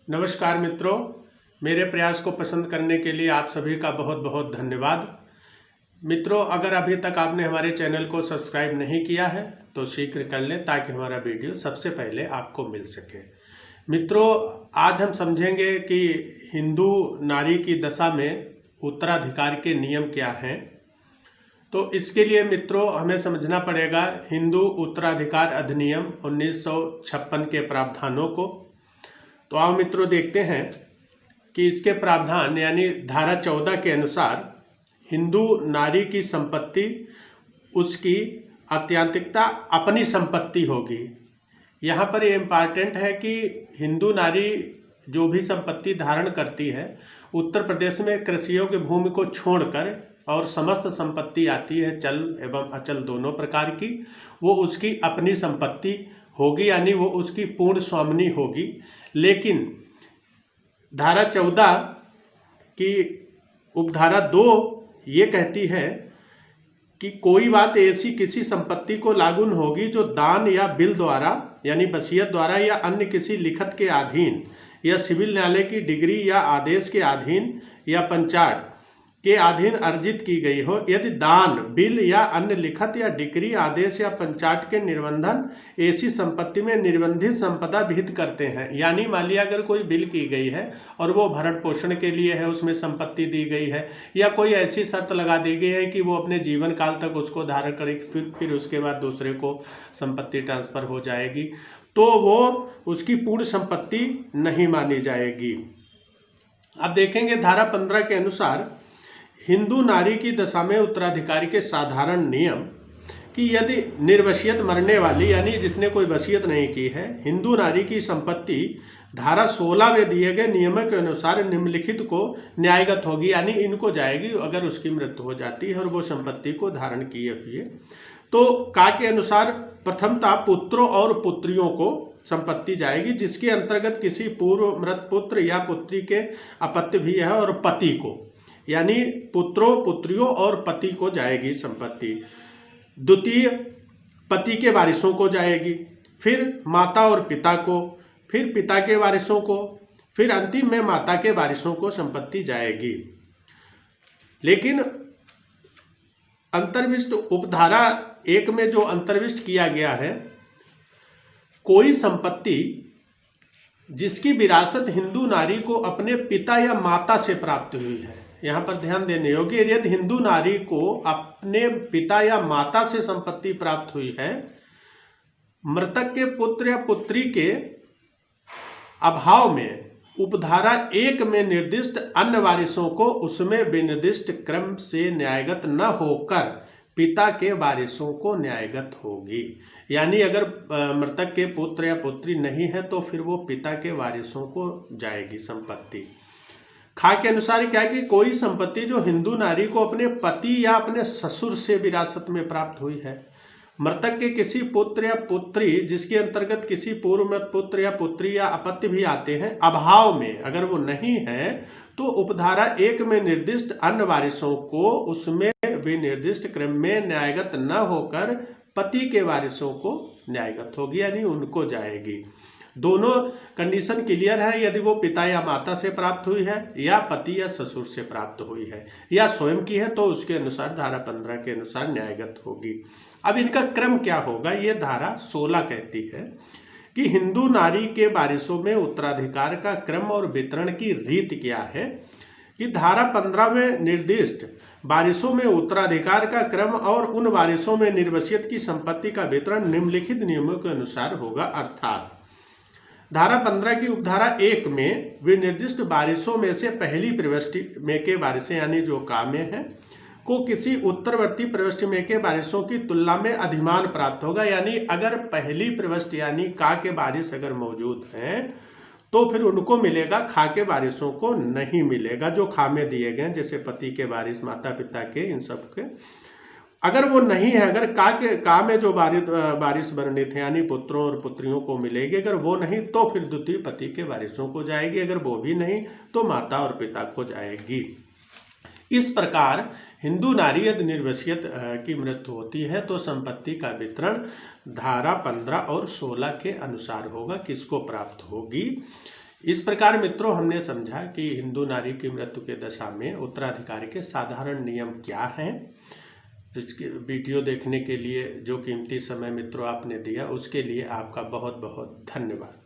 नमस्कार मित्रों, मेरे प्रयास को पसंद करने के लिए आप सभी का बहुत बहुत धन्यवाद। मित्रों, अगर अभी तक आपने हमारे चैनल को सब्सक्राइब नहीं किया है तो शीघ्र कर लें ताकि हमारा वीडियो सबसे पहले आपको मिल सके। मित्रों, आज हम समझेंगे कि हिंदू नारी की दशा में उत्तराधिकार के नियम क्या हैं। तो इसके लिए मित्रों हमें समझना पड़ेगा हिंदू उत्तराधिकार अधिनियम 1956 के प्रावधानों को। तो आओ मित्रों देखते हैं कि इसके प्रावधान यानी धारा 14 के अनुसार हिंदू नारी की संपत्ति उसकी आत्यांतिकता अपनी संपत्ति होगी। यहाँ पर ये इम्पॉर्टेंट है कि हिंदू नारी जो भी संपत्ति धारण करती है, उत्तर प्रदेश में कृषि योग्य भूमि को छोड़कर और समस्त संपत्ति आती है चल एवं अचल दोनों प्रकार की, वो उसकी अपनी संपत्ति होगी, यानी वो उसकी पूर्ण स्वामिनी होगी। लेकिन धारा 14 की उपधारा 2 ये कहती है कि कोई बात ऐसी किसी संपत्ति को लागू होगी जो दान या बिल द्वारा यानी वसीयत द्वारा या अन्य किसी लिखत के अधीन या सिविल न्यायालय की डिग्री या आदेश के अधीन या पंचायत के अधीन अर्जित की गई हो। यदि दान बिल या अन्य लिखत या डिग्री आदेश या पंचायत के निर्बंधन ऐसी संपत्ति में निर्बंधित संपदा विहित करते हैं, यानी मान लिया अगर कोई बिल की गई है और वो भरण पोषण के लिए है, उसमें संपत्ति दी गई है, या कोई ऐसी शर्त लगा दी गई है कि वो अपने जीवन काल तक उसको धारण करे, फिर उसके बाद दूसरे को संपत्ति ट्रांसफर हो जाएगी, तो वो उसकी पूर्ण संपत्ति नहीं मानी जाएगी। अब देखेंगे धारा 15 के अनुसार हिंदू नारी की दशा में उत्तराधिकारी के साधारण नियम कि यदि निर्वसियत मरने वाली यानी जिसने कोई वसीयत नहीं की है हिंदू नारी की संपत्ति धारा 16 में दिए गए नियमों के अनुसार निम्नलिखित को न्यायगत होगी, यानी इनको जाएगी अगर उसकी मृत्यु हो जाती है और वो संपत्ति को धारण किए हुए। तो का के अनुसार प्रथमतः पुत्रों और पुत्रियों को संपत्ति जाएगी, जिसके अंतर्गत किसी पूर्व मृत पुत्र या पुत्री के अपत्य भी है, और पति को यानी पुत्रों पुत्रियों और पति को जाएगी संपत्ति। द्वितीय पति के वारिसों को जाएगी, फिर माता और पिता को, फिर पिता के वारिसों को, फिर अंतिम में माता के वारिसों को संपत्ति जाएगी। लेकिन अंतर्विष्ट उपधारा 1 में जो अंतर्विष्ट किया गया है, कोई संपत्ति जिसकी विरासत हिंदू नारी को अपने पिता या माता से प्राप्त हुई है, यहाँ पर ध्यान देने योग्य, यदि हिंदू नारी को अपने पिता या माता से संपत्ति प्राप्त हुई है, मृतक के पुत्र या पुत्री के अभाव में उपधारा 1 में निर्दिष्ट अन्य वारिसों को उसमें विनिर्दिष्ट क्रम से न्यायगत न होकर पिता के वारिसों को न्यायगत होगी। यानी अगर मृतक के पुत्र या पुत्री नहीं है तो फिर वो पिता के वारिसों को जाएगी संपत्ति। खा के अनुसार क्या है कि कोई संपत्ति जो हिंदू नारी को अपने पति या अपने ससुर से विरासत में प्राप्त हुई है, मृतक के किसी पुत्र या पुत्री जिसके अंतर्गत किसी पूर्व मृत पुत्र या पुत्री या अपत्य भी आते हैं, अभाव में अगर वो नहीं है तो उपधारा 1 में निर्दिष्ट अन्य वारिसों को उसमें विनिर्दिष्ट क्रम में न्यायगत न होकर पति के वारिसों को न्यायगत होगी, यानी उनको जाएगी। दोनों कंडीशन क्लियर है, यदि वो पिता या माता से प्राप्त हुई है या पति या ससुर से प्राप्त हुई है या स्वयं की है तो उसके अनुसार धारा 15 के अनुसार न्यायगत होगी। अब इनका क्रम क्या होगा, ये धारा 16 कहती है कि हिंदू नारी के वारिसों में उत्तराधिकार का क्रम और वितरण की रीत क्या है। कि धारा 15 में निर्दिष्ट वारिसों में उत्तराधिकार का क्रम और उन वारिसों में निर्वसियत की संपत्ति का वितरण निम्नलिखित नियमों के अनुसार होगा। अर्थात धारा 15 की उपधारा 1 में विनिर्दिष्ट वारिसों में से पहली प्रविष्टि में के वारिसें यानी जो का में है को किसी उत्तरवर्ती प्रविष्टि में के वारिसों की तुलना में अधिमान प्राप्त होगा। यानी अगर पहली प्रविष्टि यानी का के वारिस अगर मौजूद हैं तो फिर उनको मिलेगा, खा के वारिसों को नहीं मिलेगा जो खा में दिए गए, जैसे पति के वारिस, माता पिता के, इन सब के। अगर वो नहीं है, अगर का में जो वारिस वर्णित है यानी पुत्रों और पुत्रियों को मिलेगी, अगर वो नहीं तो फिर द्वितीय पति के वारिसों को जाएगी, अगर वो भी नहीं तो माता और पिता को जाएगी। इस प्रकार हिंदू नारी यदि निर्वसियत की मृत्यु होती है तो संपत्ति का वितरण धारा 15 और 16 के अनुसार होगा, किसको प्राप्त होगी। इस प्रकार मित्रों हमने समझा कि हिंदू नारी की मृत्यु के दशा में उत्तराधिकारी के साधारण नियम क्या हैं। इसके वीडियो देखने के लिए जो कीमती समय मित्रों आपने दिया उसके लिए आपका बहुत बहुत धन्यवाद।